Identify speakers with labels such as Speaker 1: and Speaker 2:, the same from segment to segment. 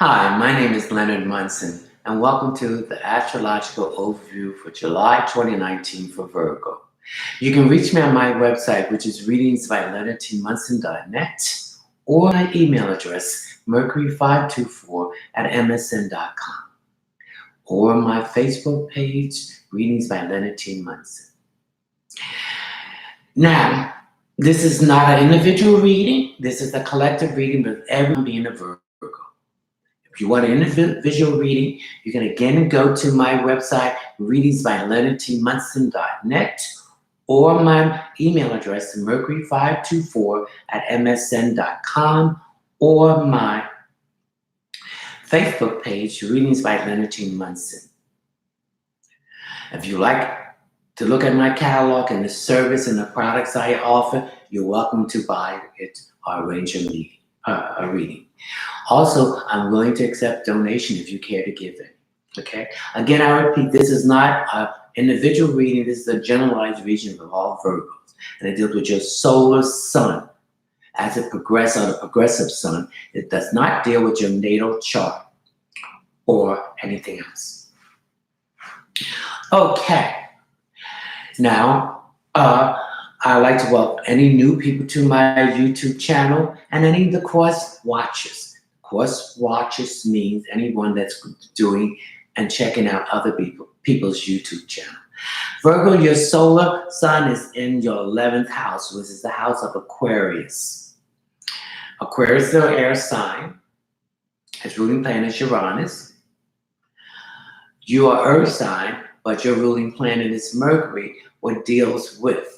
Speaker 1: Hi, my name is Leonard Munson, and welcome to the astrological overview for July 2019 for Virgo. You can reach me on my website, which is readingsbyleonardtmunson.net, or my email address, mercury524 at msn.com, or my Facebook page, Readings by Leonard T. Munson. Now, this is not an individual reading. This is a collective reading with everyone being a Virgo. If you want an individual reading, you can again go to my website, readingsbyleonardtmunson.net, or my email address, mercury524 at msn.com, or my Facebook page, Readings by Leonard T. Munson. If you like to look at my catalog and the service and the products I offer, you're welcome to buy it or arrange a reading. Also, I'm willing to accept donation if you care to give it. Okay. Again, I repeat, this is not an individual reading. This is a generalized reading of all Virgos, and it deals with your solar sun as it progresses on a progressive sun. It does not deal with your natal chart or anything else. Okay. Now, I'd like to welcome any new people to my YouTube channel and any of the course watchers. Course watchers means anyone that's doing and checking out other people's YouTube channel. Virgo, your solar sun is in your 11th house, which is the house of Aquarius. Aquarius is an air sign. Its ruling planet is Uranus. You are earth sign, but your ruling planet is Mercury, what deals with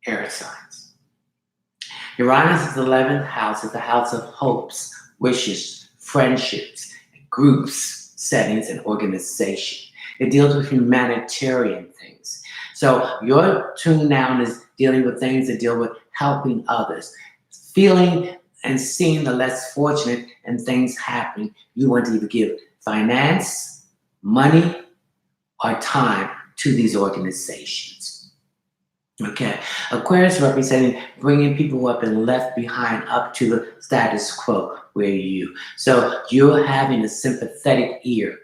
Speaker 1: air signs. Uranus is the 11th house, is the house of hopes, wishes, friendships, groups, settings, and organization. It deals with humanitarian things. So your tune now is dealing with things that deal with helping others, feeling and seeing the less fortunate and things happening. You want to either give finance, money, or time to these organizations. Okay, Aquarius representing bringing people who have been left behind up to the status quo where you. So you're having a sympathetic ear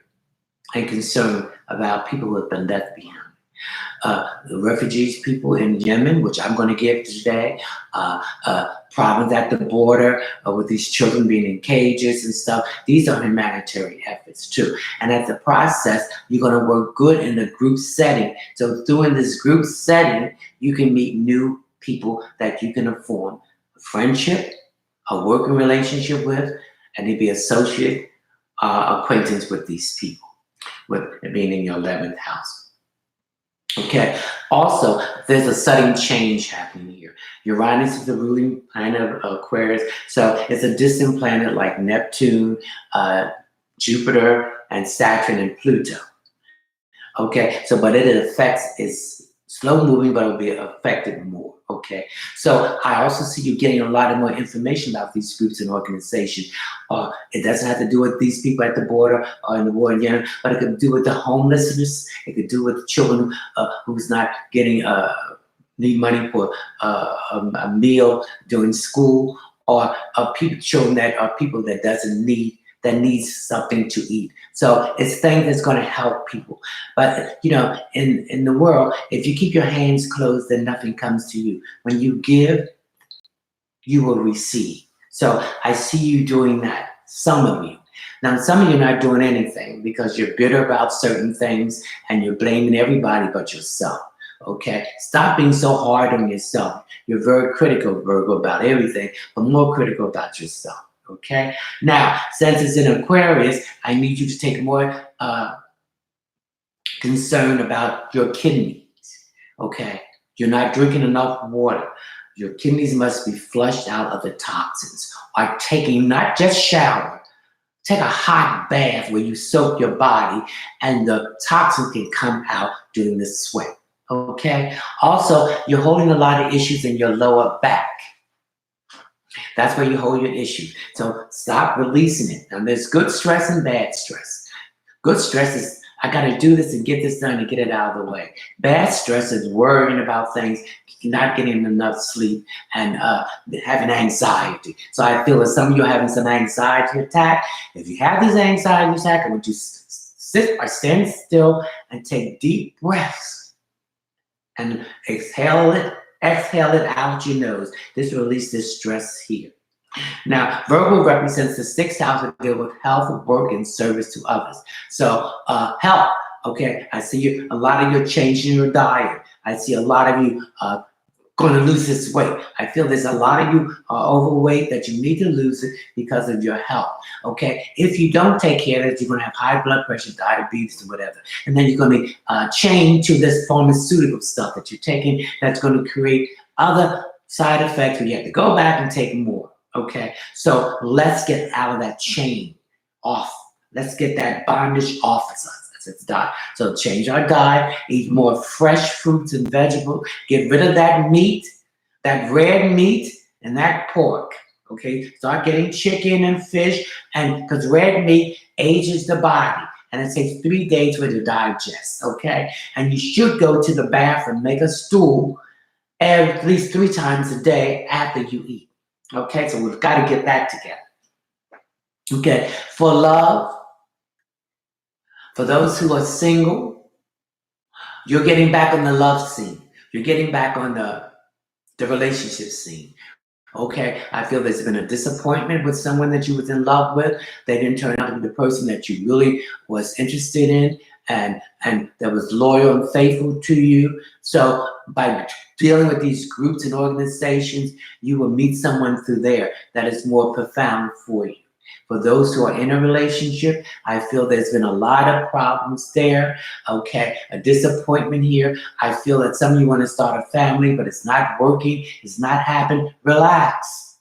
Speaker 1: and concern about people who have been left behind. The refugees people in Yemen, which I'm going to give today, problems at the border with these children being in cages and stuff. These are humanitarian efforts too. And as a process, you're going to work good in a group setting. So through this group setting, you can meet new people that you can form a friendship, a working relationship with, and to be associate, acquaintance with these people, with it being in your 11th house. Okay, also, there's a sudden change happening here. Uranus is the ruling planet of Aquarius, so it's a distant planet like Neptune, Jupiter, and Saturn, and Pluto. Okay, so but it affects, it's slow moving, but it'll be affected more. Okay, so I also see you getting a lot of more information about these groups and organizations. It doesn't have to do with these people at the border or in the war in Yemen, but it could do with the homelessness. It could do with children who's not getting need money for a meal during school, or children that are people that needs something to eat. So it's things that's going to help people. But you know, in the world, if you keep your hands closed, then nothing comes to you. When you give, you will receive. So I see you doing that, some of you. Now, some of you are not doing anything because you're bitter about certain things and you're blaming everybody but yourself. Okay, stop being so hard on yourself. You're very critical, Virgo, about everything, but more critical about yourself. Okay, now since it's in Aquarius, I need you to take more concern about your kidneys. Okay, you're not drinking enough water. Your kidneys must be flushed out of the toxins. Or taking, not just shower, take a hot bath where you soak your body and the toxin can come out during the sweat. Okay, also you're holding a lot of issues in your lower back. That's where you hold your issue. So stop releasing it. Now there's good stress and bad stress. Good stress is, I got to do this and get this done and get it out of the way. Bad stress is worrying about things, you're not getting enough sleep and having anxiety. So I feel that some of you are having some anxiety attack. If you have these anxiety attacks, I want you to sit or stand still and take deep breaths and exhale it out your nose. This will release this stress here. Now, Virgo represents the sixth house to deal with health, work, and service to others. So, health. Okay, I see you. A lot of you changing your diet. I see a lot of you going to lose this weight. I feel there's a lot of you are overweight that you need to lose it because of your health. Okay, if you don't take care of it, you're going to have high blood pressure, diabetes, or whatever, and then you're going to be chained to this pharmaceutical stuff that you're taking. That's going to create other side effects where you have to go back and take more. Okay, so let's get out of that chain off. Let's get that bondage off of us. It's diet. So change our diet, eat more fresh fruits and vegetables, get rid of that meat, that red meat, and that pork. Okay, start getting chicken and fish, and because red meat ages the body, and it takes 3 days for it to digest. Okay, and you should go to the bathroom, make a stool at least 3 times a day after you eat. Okay, so we've got to get that together. Okay, for love, for those who are single, you're getting back on the love scene. You're getting back on the relationship scene. Okay, I feel there's been a disappointment with someone that you was in love with. They didn't turn out to be the person that you really was interested in and that was loyal and faithful to you. So by dealing with these groups and organizations, you will meet someone through there that is more profound for you. For those who are in a relationship, I feel there's been a lot of problems there. Okay, a disappointment here. I feel that some of you want to start a family, but it's not working. It's not happening. Relax.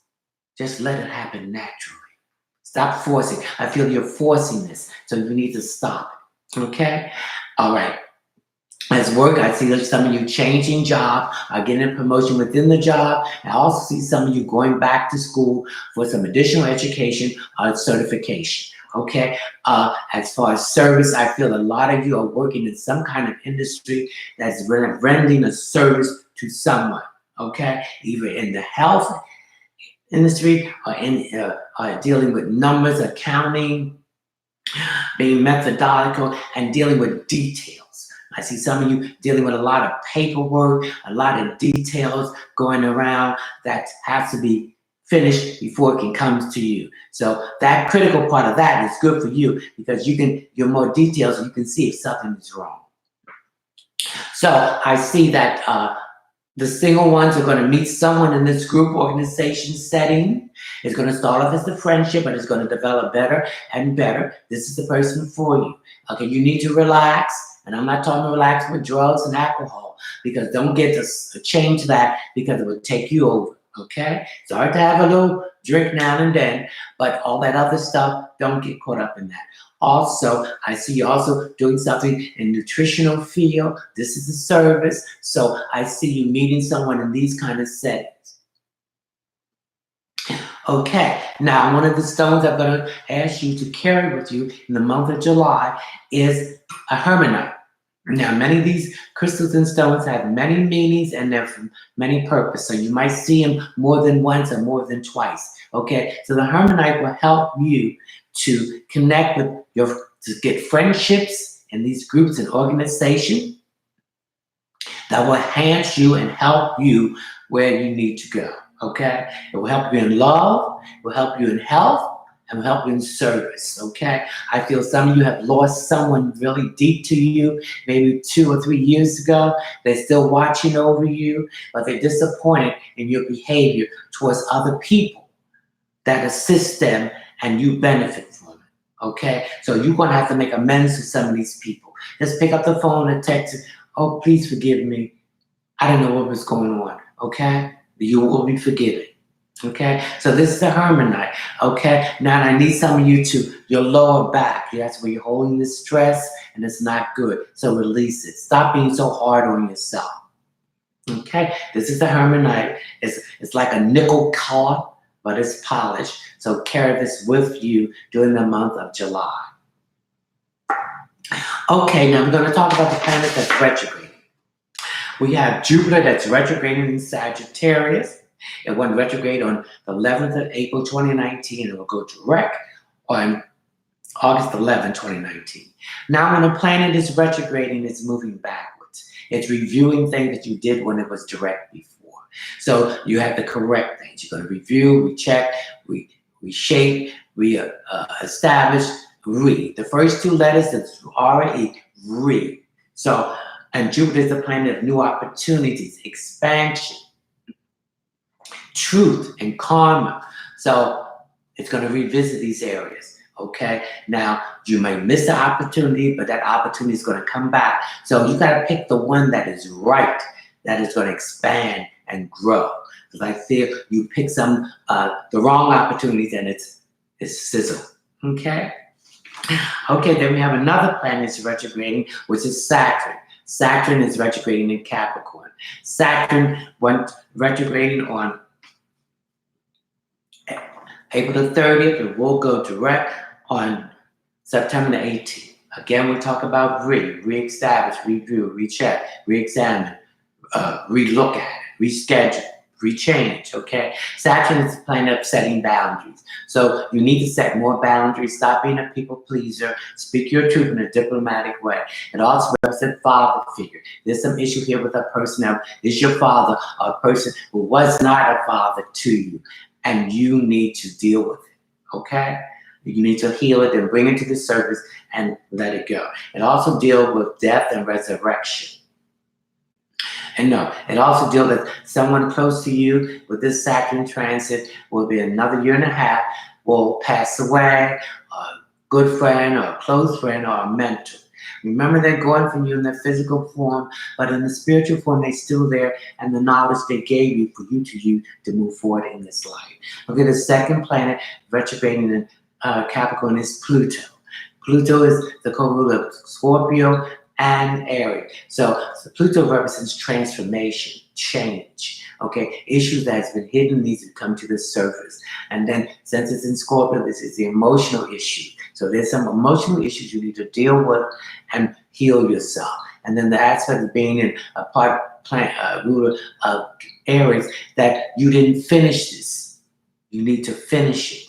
Speaker 1: Just let it happen naturally. Stop forcing. I feel you're forcing this, so you need to stop it. Okay? All right. As work, I see some of you changing job, getting a promotion within the job. I also see some of you going back to school for some additional education or certification. Okay. As far as service, I feel a lot of you are working in some kind of industry that's rendering a service to someone. Okay. Either in the health industry or in dealing with numbers, accounting, being methodological, and dealing with details. I see some of you dealing with a lot of paperwork, a lot of details going around that has to be finished before it can come to you. So that critical part of that is good for you because you're more detailed so you can see if something is wrong. So I see that the single ones are going to meet someone in this group organization setting. It's going to start off as the friendship, but it's going to develop better and better. This is the person for you. Okay, you need to relax. And I'm not talking relax with drugs and alcohol because don't get to change that because it will take you over. Okay? It's hard to have a little drink now and then, but all that other stuff, don't get caught up in that. Also, I see you also doing something in nutritional field. This is a service. So I see you meeting someone in these kind of settings. Okay, now one of the stones I'm going to ask you to carry with you in the month of July is a hermonite. Now, many of these crystals and stones have many meanings and they're for many purposes. So you might see them more than once or more than twice. Okay, so the hermonite will help you to connect with to get friendships in these groups and organizations that will enhance you and help you where you need to go. Okay, it will help you in love, it will help you in health, and will help you in service. Okay, I feel some of you have lost someone really deep to you, maybe 2 or 3 years ago. They're still watching over you, but they're disappointed in your behavior towards other people that assist them and you benefit from it. Okay, so you're going to have to make amends to some of these people. Just pick up the phone and text, "Oh, please forgive me. I don't know what was going on." Okay, you will be forgiven. Okay, so this is the hermonite. Okay, now I need some of you to your lower back. That's where you're holding the stress and it's not good. So release it. Stop being so hard on yourself. Okay, this is the hermonite. It's like a nickel color, but it's polished. So carry this with you during the month of July. Okay, now we're going to talk about the planet that's retrograde. We have Jupiter that's retrograding in Sagittarius. It went retrograde on the 11th of April 2019. It will go direct on August 11, 2019. Now, when a planet is retrograding, it's moving backwards. It's reviewing things that you did when it was direct before. So you have to correct things. You're going to review, recheck, reshape, establish, re. The first two letters is R-E, re. So, and Jupiter is the planet of new opportunities, expansion, truth, and karma. So it's going to revisit these areas. Okay, now you may miss the opportunity, but that opportunity is going to come back. So you got to pick the one that is right, that is going to expand and grow. Because I feel you pick some the wrong opportunities and it's sizzle. Okay. Okay, then we have another planet that's retrograding, which is Saturn. Saturn is retrograding in Capricorn. Saturn went retrograding on April the 30th, and will go direct on September the 18th. Again, we talk about re-establish, review, recheck, re-examine, re-look at it, reschedule, rechange, okay? Saturn is the planet of setting boundaries. So you need to set more boundaries, stop being a people pleaser, speak your truth in a diplomatic way. It also represents father figure. There's some issue here with a person now. Is your father a person who was not a father to you? And you need to deal with it, okay? You need to heal it and bring it to the surface and let it go. It also deals with death and resurrection. And no, it also deals with someone close to you with this Saturn transit will be another year and a half, will pass away, a good friend or a close friend or a mentor. Remember, they're going from you in their physical form, but in the spiritual form, they're still there, and the knowledge they gave you for you to use to move forward in this life. Okay, the second planet retrograding in Capricorn is Pluto. Pluto is the co-ruler of Scorpio and Aries. So Pluto represents transformation, change. Okay, issues that has been hidden needs to come to the surface. And then since it's in Scorpio, this is the emotional issue. So there's some emotional issues you need to deal with and heal yourself. And then the aspect of being in a ruler of Aries, that you didn't finish this. You need to finish it.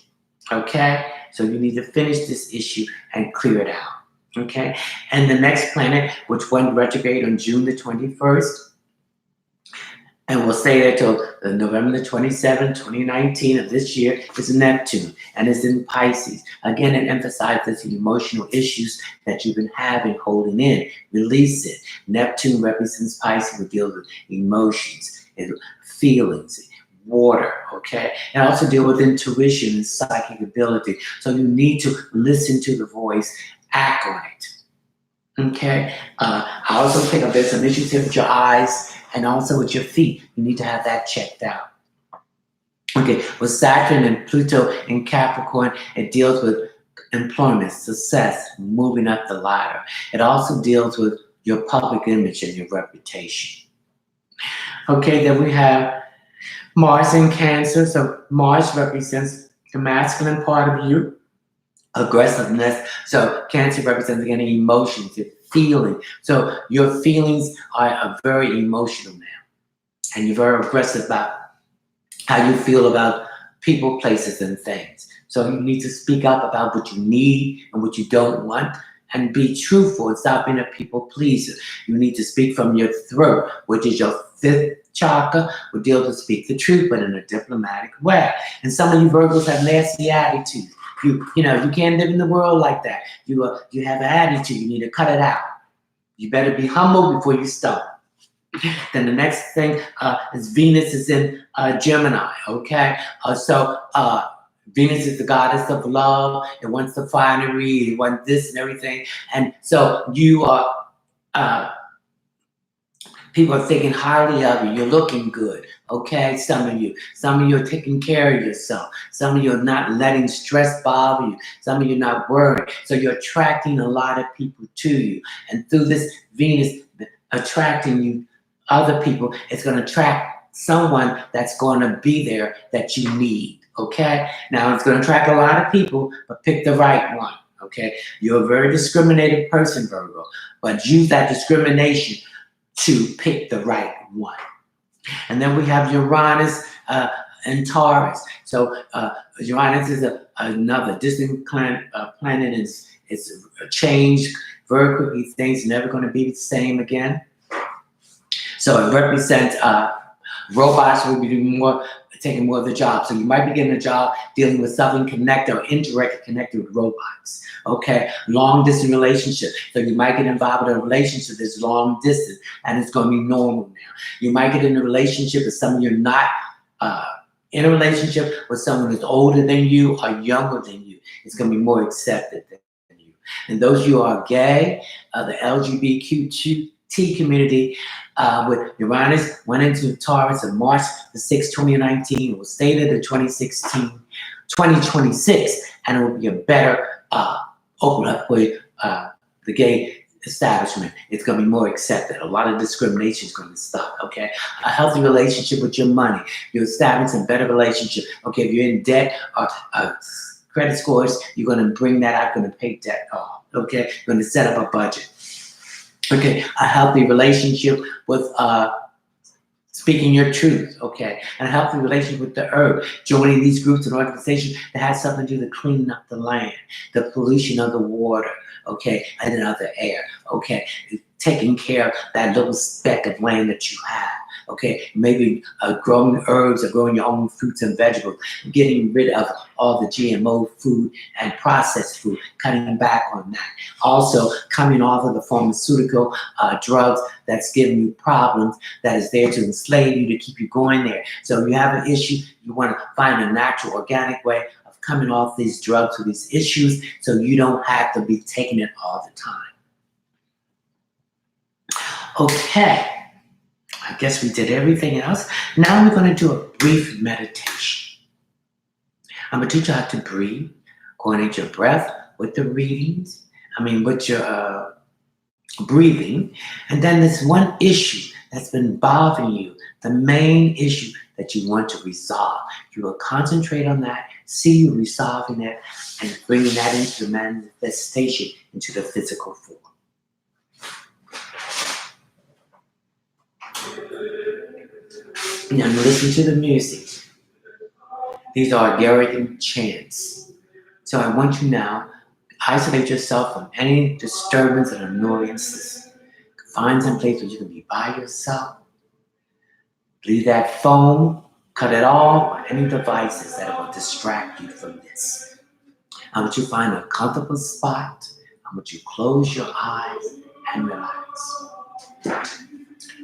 Speaker 1: Okay? So you need to finish this issue and clear it out. Okay? And the next planet, which went retrograde on June the 21st, and we'll stay there till November the 27th, 2019 of this year, is Neptune, and it's in Pisces. Again, it emphasizes the emotional issues that you've been having, holding in. Release it. Neptune represents Pisces, who deals with emotions, feelings, water, okay? And also deal with intuition and psychic ability. So you need to listen to the voice, act on it, okay? I also think there's some issues here with your eyes, and also with your feet. You need to have that checked out. Okay, with Saturn and Pluto in Capricorn, it deals with employment, success, moving up the ladder. It also deals with your public image and your reputation. Okay, then we have Mars in Cancer. So Mars represents the masculine part of you, aggressiveness. So Cancer represents, again, emotions, your feeling. So your feelings are very emotional now. And you're very aggressive about how you feel about people, places, and things. So you need to speak up about what you need and what you don't want, and be truthful and stop being a people pleaser. You need to speak from your throat, which is your fifth chakra, will deal to speak the truth, but in a diplomatic way. And some of you Virgos have nasty attitudes. You can't live in the world like that. You have an attitude. You need to cut it out. You better be humble before you start. Then the next thing is Venus is in Gemini. Okay, so Venus is the goddess of love. It wants the finery. It wants this and everything. And so you are. People are thinking highly of you. You're looking good, okay? Some of you are taking care of yourself. Some of you are not letting stress bother you. Some of you are not worried. So you're attracting a lot of people to you. And through this Venus attracting you, other people, it's going to attract someone that's going to be there that you need, okay? Now, it's going to attract a lot of people, but pick the right one, okay? You're a very discriminated person, Virgo, but use that discrimination to pick the right one. And then we have Uranus and Taurus. So Uranus is another distant planet. It's a change. Very quickly, things never going to be the same again. So it represents robots will be doing more, taking more of the job. So you might be getting a job dealing with something connected or indirectly connected with robots. Okay, long distance relationship. So you might get involved in a relationship that's long distance, and it's going to be normal now. You might get in a relationship with someone you're not in a relationship with someone who's older than you or younger than you. It's going to be more accepted than you. And those of you who are gay, the LGBTQ community, with Uranus went into Taurus on March the 6th, 2019. It was stated in 2026, and it will be a better open up with the gay establishment. It's going to be more accepted. A lot of discrimination is going to stop. Okay, a healthy relationship with your money. You're establishing a better relationship. Okay, if you're in debt or credit scores, you're going to bring that out. Going to pay debt off. Okay, you're going to set up a budget. Okay, a healthy relationship with speaking your truth, okay, and a healthy relationship with the earth, joining these groups and organizations that has something to do with cleaning up the land, the pollution of the water, okay, and of the air, okay, taking care of that little speck of land that you have, okay, maybe growing herbs or growing your own fruits and vegetables, getting rid of all the GMO food and processed food, cutting back on that. Also, coming off of the pharmaceutical drugs that's giving you problems, that is there to enslave you, to keep you going there. So if you have an issue, you want to find a natural, organic way of coming off these drugs or these issues so you don't have to be taking it all the time. Okay, I guess we did everything else. Now we're going to do a brief meditation. I'm going to teach you how to breathe, coordinate your breath with the readings, with your breathing. And then there's one issue that's been bothering you, the main issue that you want to resolve. You will concentrate on that, see you resolving it, and bringing that into the manifestation, into the physical form. Now listen to the music. These are Gregorian chants. So I want you now isolate yourself from any disturbance and annoyances. Find some place where you can be by yourself. Leave that phone, cut it off, or any devices that will distract you from this. I want you to find a comfortable spot. I want you to close your eyes and relax.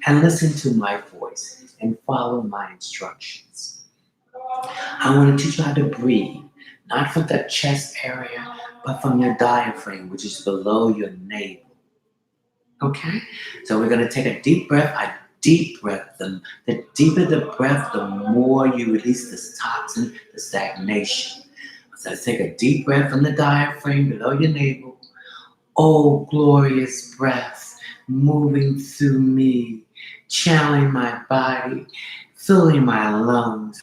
Speaker 1: And listen to my voice and follow my instructions. I want to teach you how to breathe, not from the chest area, but from your diaphragm, which is below your navel. Okay? So we're going to take a deep breath. A deep breath. The deeper the breath, the more you release this toxin, the stagnation. So let's take a deep breath from the diaphragm below your navel. Oh, glorious breath, moving through me, channeling my body, filling my lungs,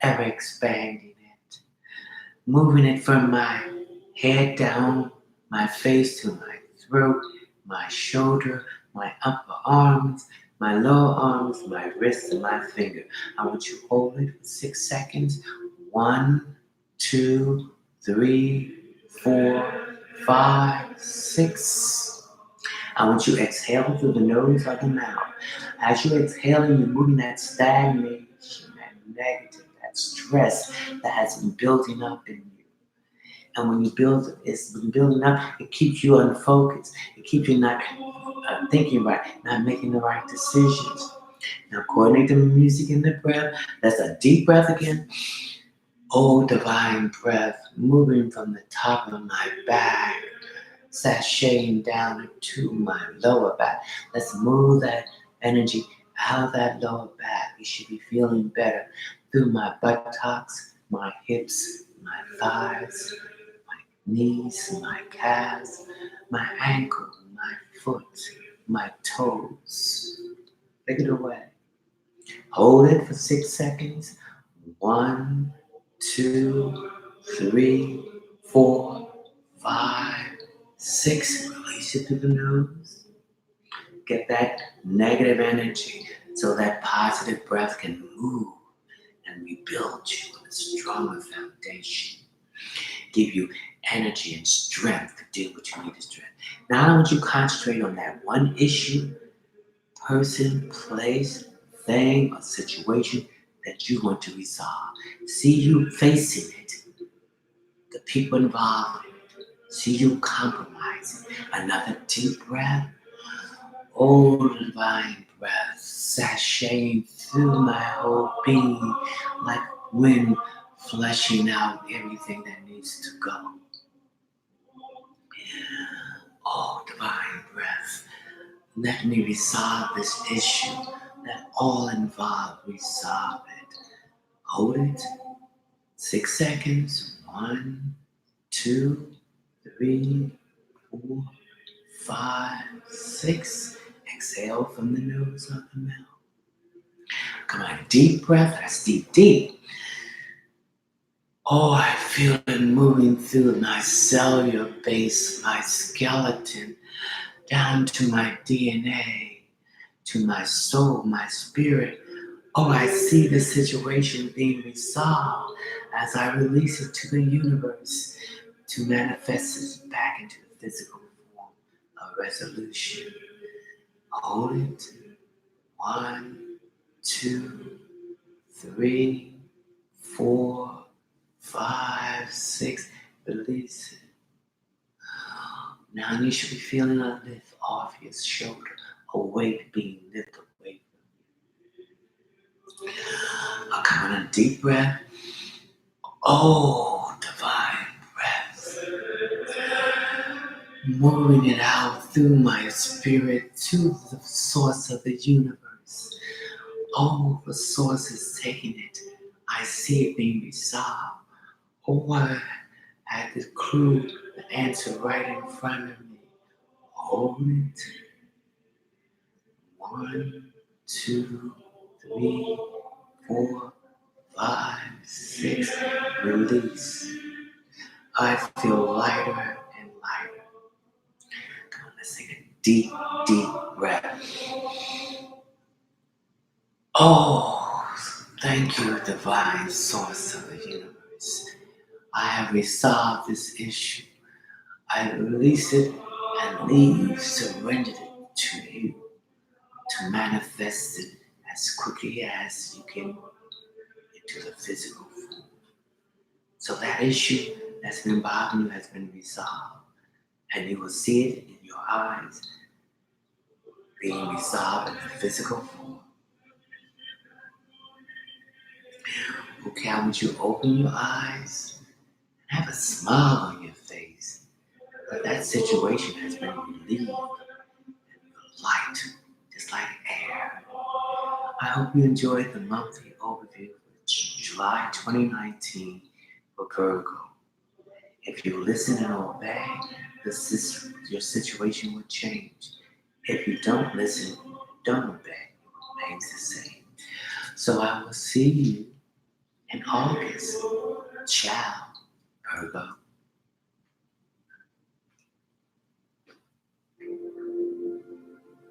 Speaker 1: ever expanding it, moving it from my head down, my face to my throat, my shoulder, my upper arms, my lower arms, my wrists, and my finger. I want you to hold it for 6 seconds. 1, 2, 3, 4, 5, 6. I want you to exhale through the nose or the mouth. As you're exhaling, you're moving that stagnation, that negative, that stress that has been building up in you. And when you build, it's been building up, it keeps you unfocused. It keeps you not thinking right, not making the right decisions. Now coordinate the music and the breath. That's a deep breath again. Oh, divine breath, moving from the top of my back, sashaying down to my lower back. Let's move that energy out of that lower back. You should be feeling better through my buttocks, my hips, my thighs, knees, my calves, my ankle, my foot, my toes. Take it away. Hold it for 6 seconds. 1, 2, 3, 4, 5, 6. Release it through the nose. get that negative energy so that positive breath can move and rebuild you with a stronger foundation. Give you energy and strength to do what you need to strength. Now I want you to concentrate on that one issue, person, place, thing, or situation that you want to resolve. See you facing it, the people involved, see you compromising. Another deep breath. Oh, divine breath, sashaying through my whole being like wind, fleshing out everything that needs to go. Oh, divine breath, let me resolve this issue. Let all involved resolve it. Hold it. 6 seconds. 1, 2, 3, 4, 5, 6. Exhale from the nose of the mouth. Come on, deep breath. That's deep, deep. Oh, I feel it moving through my cellular base, my skeleton, down to my DNA, to my soul, my spirit. Oh, I see the situation being resolved as I release it to the universe to manifest it back into the physical form of resolution. Hold it. 1, 2, 3, 4, 5, 6. Release it. Now you should be feeling a lift off your shoulder, a weight being lifted away from you. I'll come on a deep breath. Oh, divine breath. Moving it out through my spirit to the source of the universe. Oh, the source is taking it. I see it being resolved. Oh, I had the clue, the answer right in front of me. Hold it. 1, 2, 3, 4, 5, 6. Release. I feel lighter and lighter. Come on, let's take a deep, deep breath. Oh, thank you, divine source of the universe. I have resolved this issue. I release it and leave, surrendered it to you to manifest it as quickly as you can into the physical form. So that issue that's been bothering you has been resolved. And you will see it in your eyes being resolved in the physical form. Okay, I want you to open your eyes and have a smile on your face. But that situation has been relieved and light, just like air. I hope you enjoyed the monthly overview for July 2019 for Virgo. If you listen and obey, your situation will change. If you don't listen, don't obey, it remains the same. So I will see you in August. Ciao, Virgo.